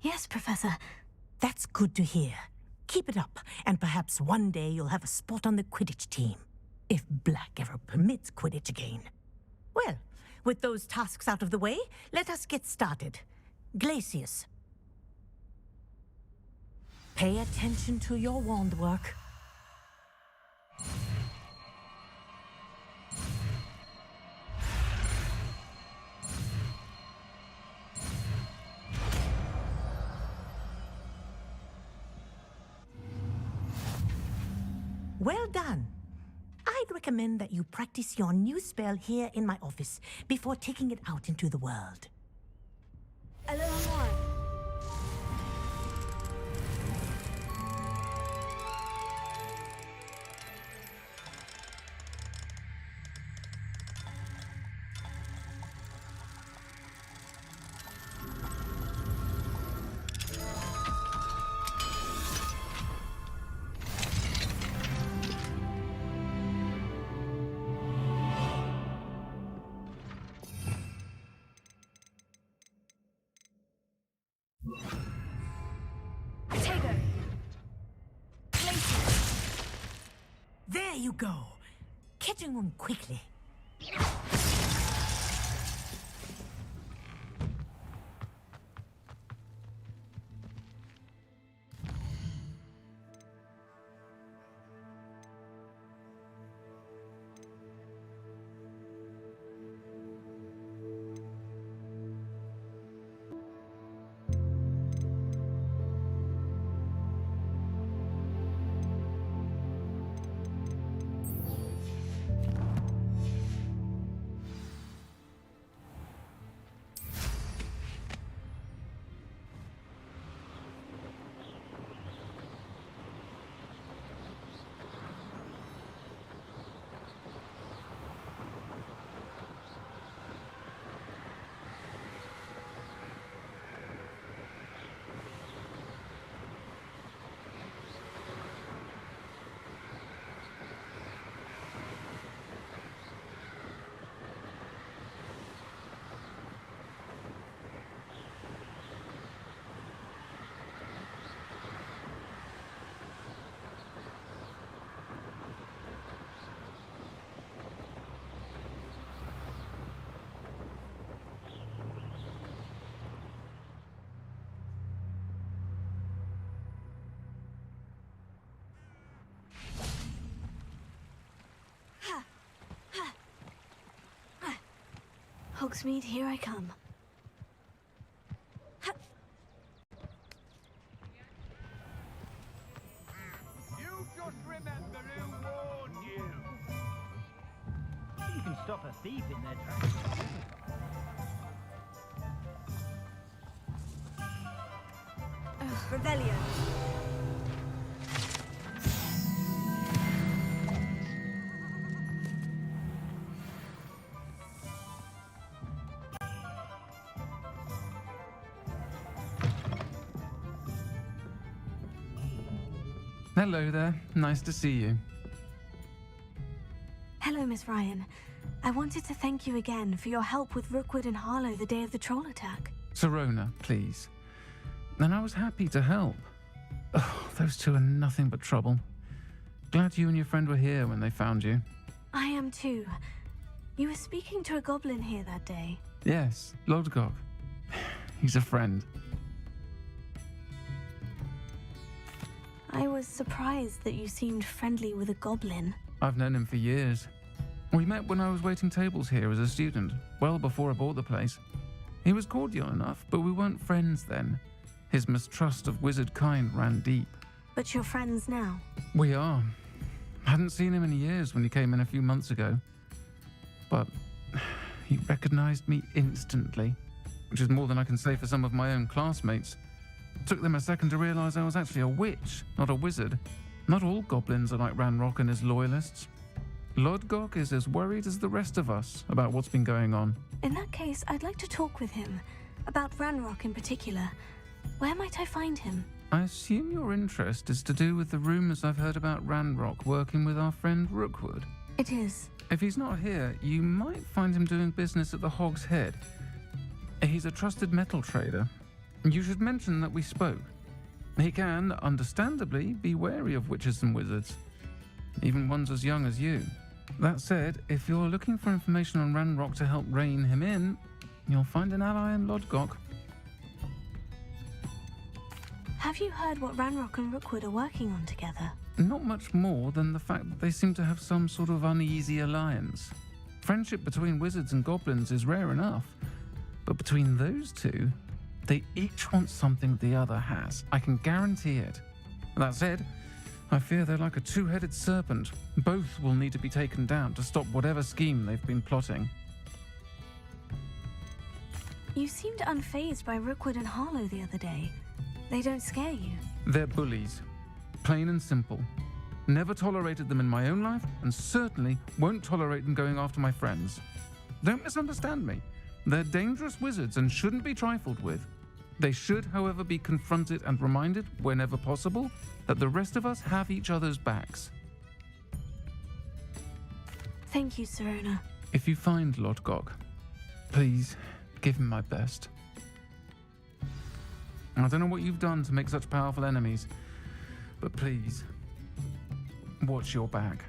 Yes, Professor. That's good to hear. Keep it up, and perhaps one day you'll have a spot on the Quidditch team. If Black ever permits Quidditch again. Well, with those tasks out of the way, let us get started. Glacius. Pay attention to your wand work. Well done. I'd recommend that you practice your new spell here in my office before taking it out into the world. A little more. There you go. Catching on quickly. Hogsmeade, here I come. You just remember who warned you. You can stop a thief in their tracks. Rebellion. Hello there. Nice to see you. Hello, Miss Ryan. I wanted to thank you again for your help with Rookwood and Harlow the day of the troll attack. Serona, please. And I was happy to help. Oh, those two are nothing but trouble. Glad you and your friend were here when they found you. I am too. You were speaking to a goblin here that day. Yes, Lodgok. He's a friend. I was surprised that you seemed friendly with a goblin. I've known him for years. We met when I was waiting tables here as a student, well before I bought the place. He was cordial enough, but we weren't friends then. His mistrust of wizard kind ran deep. But you're friends now? We are. Hadn't seen him in years when he came in a few months ago. But he recognized me instantly, which is more than I can say for some of my own classmates. Took them a second to realize I was actually a witch, not a wizard. Not all goblins are like Ranrock and his loyalists. Lodgok is as worried as the rest of us about what's been going on. In that case, I'd like to talk with him. About Ranrock in particular. Where might I find him? I assume your interest is to do with the rumors I've heard about Ranrock working with our friend Rookwood. It is. If he's not here, you might find him doing business at the Hog's Head. He's a trusted metal trader. You should mention that we spoke. He can, understandably, be wary of witches and wizards, even ones as young as you. That said, if you're looking for information on Ranrock to help rein him in, you'll find an ally in Lodgok. Have you heard what Ranrock and Rookwood are working on together? Not much more than the fact that they seem to have some sort of uneasy alliance. Friendship between wizards and goblins is rare enough, but between those two, they each want something the other has. I can guarantee it. That said, I fear they're like a two-headed serpent. Both will need to be taken down to stop whatever scheme they've been plotting. You seemed unfazed by Rookwood and Harlow the other day. They don't scare you. They're bullies. Plain and simple. Never tolerated them in my own life, and certainly won't tolerate them going after my friends. Don't misunderstand me. They're dangerous wizards and shouldn't be trifled with. They should, however, be confronted and reminded, whenever possible, that the rest of us have each other's backs. Thank you, Serona. If you find Lodgok, please give him my best. I don't know what you've done to make such powerful enemies, but please, watch your back.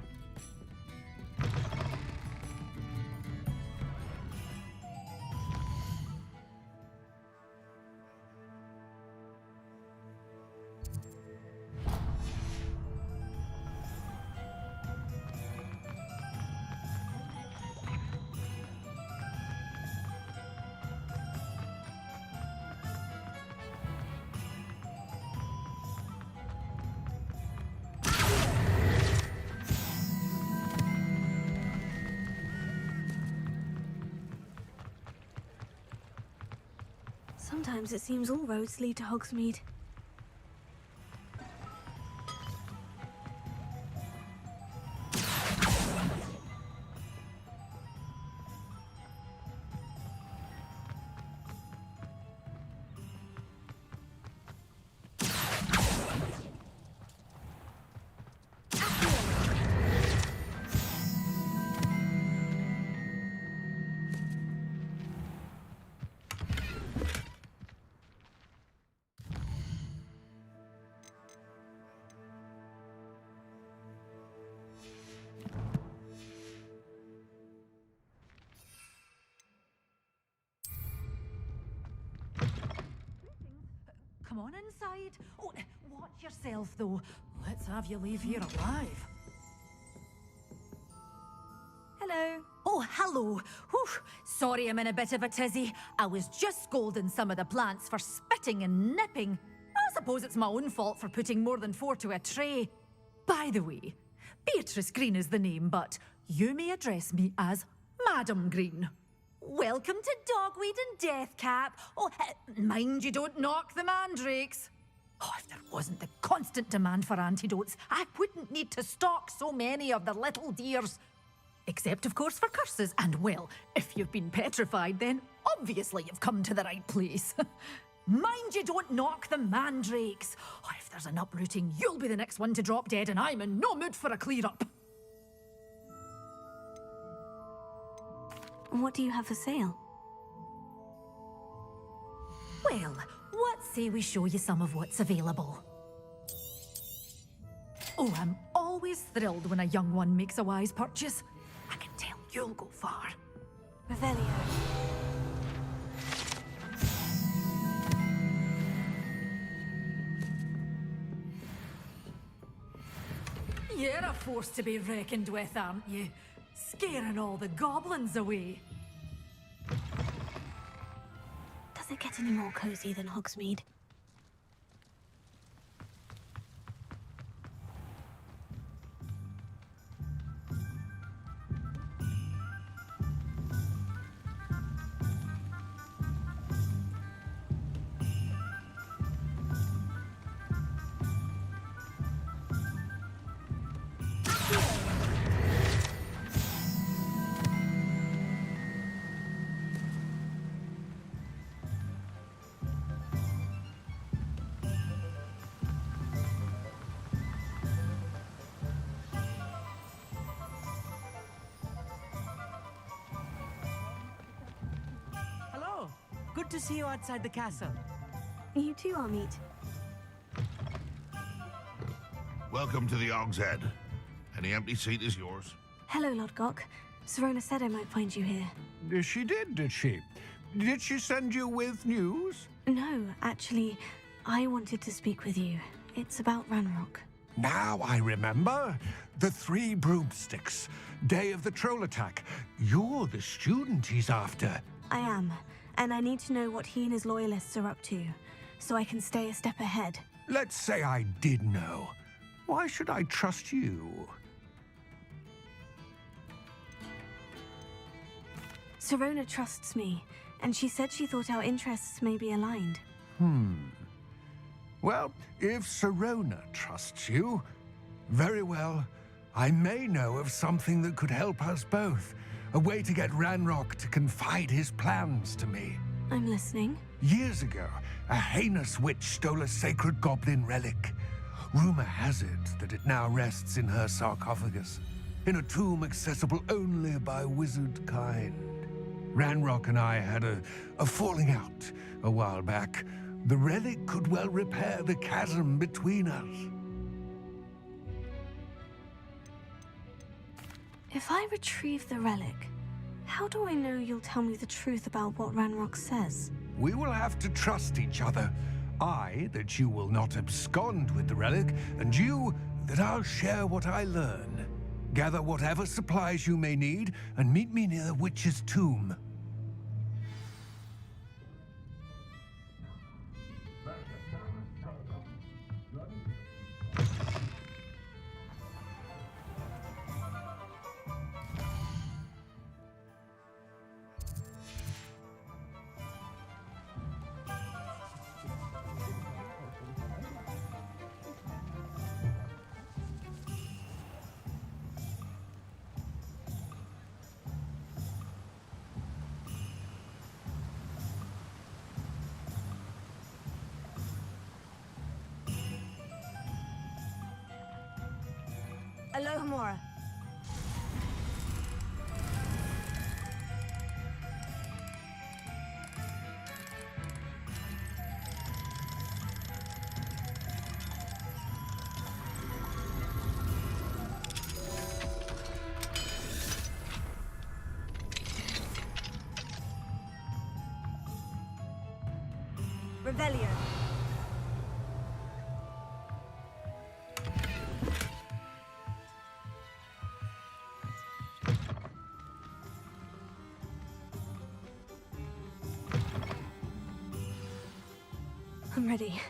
Sometimes it seems all roads lead to Hogsmeade. Come on inside. Oh, watch yourself, though. Let's have you leave here alive. Hello. Oh, hello. Whew. Sorry I'm in a bit of a tizzy. I was just scolding some of the plants for spitting and nipping. I suppose it's my own fault for putting more than 4 to a tray. By the way, Beatrice Green is the name, but you may address me as Madam Green. Welcome to Dogweed and Deathcap. Oh, mind you don't knock the mandrakes. Oh, if there wasn't the constant demand for antidotes, I wouldn't need to stock so many of the little dears. Except, of course, for curses. And, well, if you've been petrified, then obviously you've come to the right place. Mind you don't knock the mandrakes. Oh, if there's an uprooting, you'll be the next one to drop dead, and I'm in no mood for a clear-up. What do you have for sale? Well, what say we show you some of what's available? Oh, I'm always thrilled when a young one makes a wise purchase. I can tell you'll go far. Revelio. You're a force to be reckoned with, aren't you? Scaring all the goblins away. Does it get any more cozy than Hogsmeade? Hello. Good to see you outside the castle. You too, Amit. Welcome to the Og's Head. Any empty seat is yours. Hello, Lodgok. Serona said I might find you here. She did she? Did she send you with news? No, actually, I wanted to speak with you. It's about Ranrock. Now I remember. The 3 broomsticks. Day of the troll attack. You're the student he's after. I am, and I need to know what he and his loyalists are up to, so I can stay a step ahead. Let's say I did know. Why should I trust you? Serona trusts me, and she said she thought our interests may be aligned. Well, if Serona trusts you, very well. I may know of something that could help us both. A way to get Ranrock to confide his plans to me. I'm listening. Years ago, a heinous witch stole a sacred goblin relic. Rumor has it that it now rests in her sarcophagus, in a tomb accessible only by wizard kind. Ranrock and I had a falling out a while back. The relic could well repair the chasm between us. If I retrieve the relic, how do I know you'll tell me the truth about what Ranrock says? We will have to trust each other. I, that you will not abscond with the relic, and you, that I'll share what I learn. Gather whatever supplies you may need, and meet me near the witch's tomb. Alohomora. Revelio. I'm ready.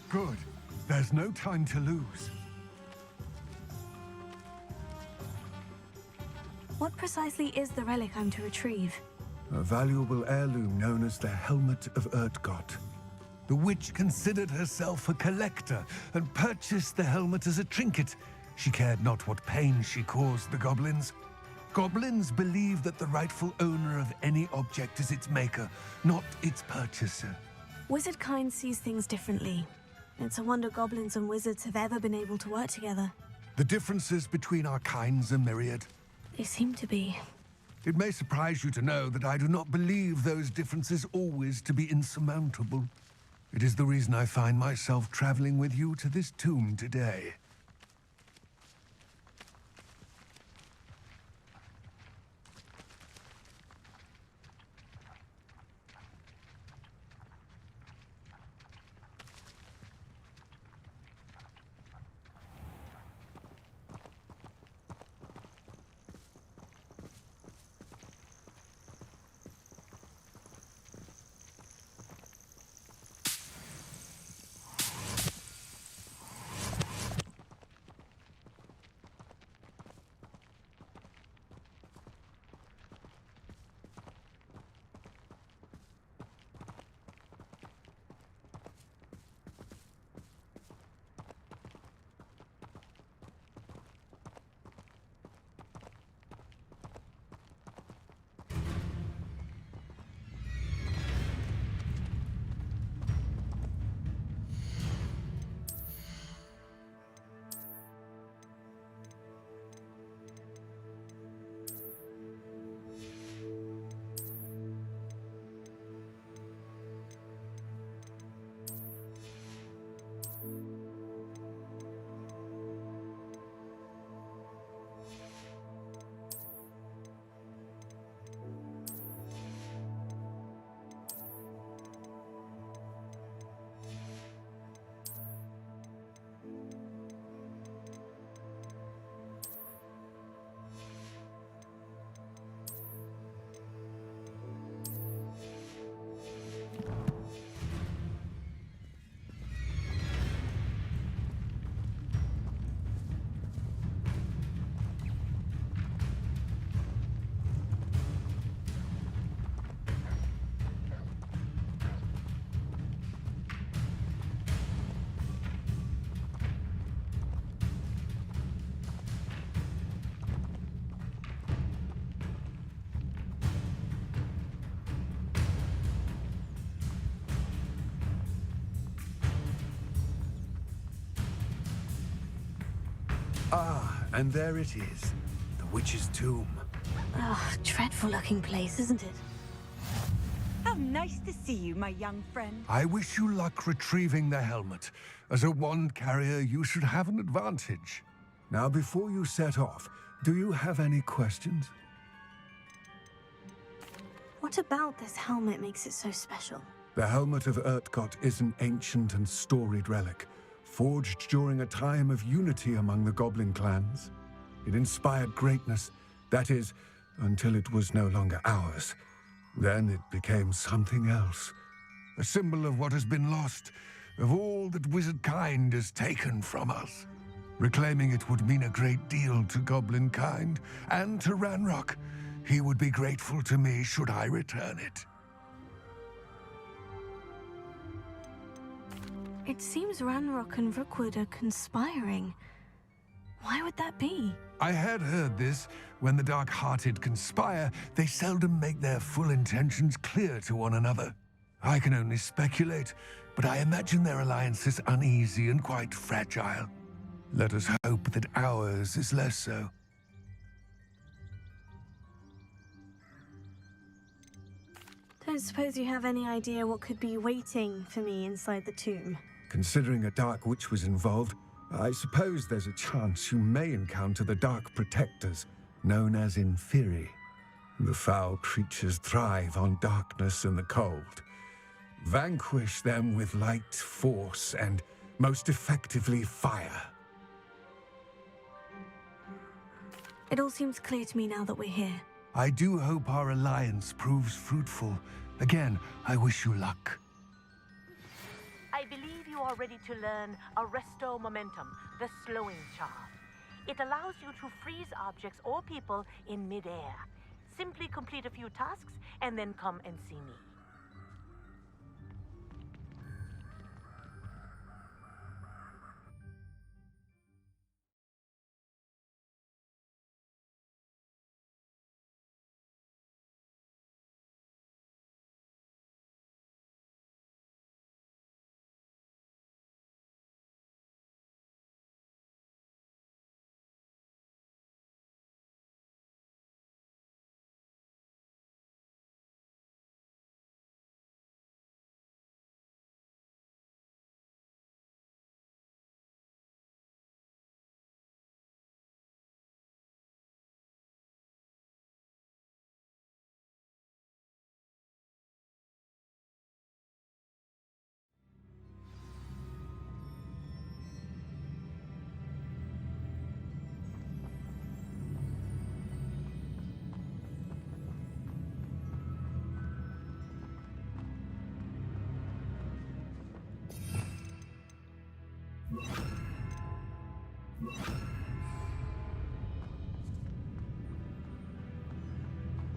Good. There's no time to lose. What precisely is the relic I'm to retrieve? A valuable heirloom known as the Helmet of Urtgott. The witch considered herself a collector and purchased the helmet as a trinket. She cared not what pain she caused the goblins. Goblins believe that the rightful owner of any object is its maker, not its purchaser. Wizard kind sees things differently. It's a wonder goblins and wizards have ever been able to work together. The differences between our kinds are myriad. They seem to be. It may surprise you to know that I do not believe those differences always to be insurmountable. It is the reason I find myself traveling with you to this tomb today. Ah, and there it is. The witch's tomb. Ugh, dreadful looking place, isn't it? How nice to see you, my young friend. I wish you luck retrieving the helmet. As a wand carrier, you should have an advantage. Now, before you set off, do you have any questions? What about this helmet makes it so special? The helmet of Urtkot is an ancient and storied relic, forged during a time of unity among the goblin clans. It inspired greatness, that is, until it was no longer ours. Then it became something else. A symbol of what has been lost, of all that wizard kind has taken from us. Reclaiming it would mean a great deal to goblin kind, and to Ranrock. He would be grateful to me should I return it. It seems Ranrock and Rookwood are conspiring. Why would that be? I had heard this. When the dark-hearted conspire, they seldom make their full intentions clear to one another. I can only speculate, but I imagine their alliance is uneasy and quite fragile. Let us hope that ours is less so. Don't suppose you have any idea what could be waiting for me inside the tomb? Considering a Dark Witch was involved, I suppose there's a chance you may encounter the Dark Protectors, known as Inferi. The foul creatures thrive on darkness and the cold. Vanquish them with light, force, and most effectively fire. It all seems clear to me now that we're here. I do hope our alliance proves fruitful. Again, I wish you luck. I believe you are ready to learn Arresto Momentum, the slowing charm. It allows you to freeze objects or people in midair. Simply complete a few tasks and then come and see me.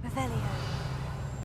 Revelio.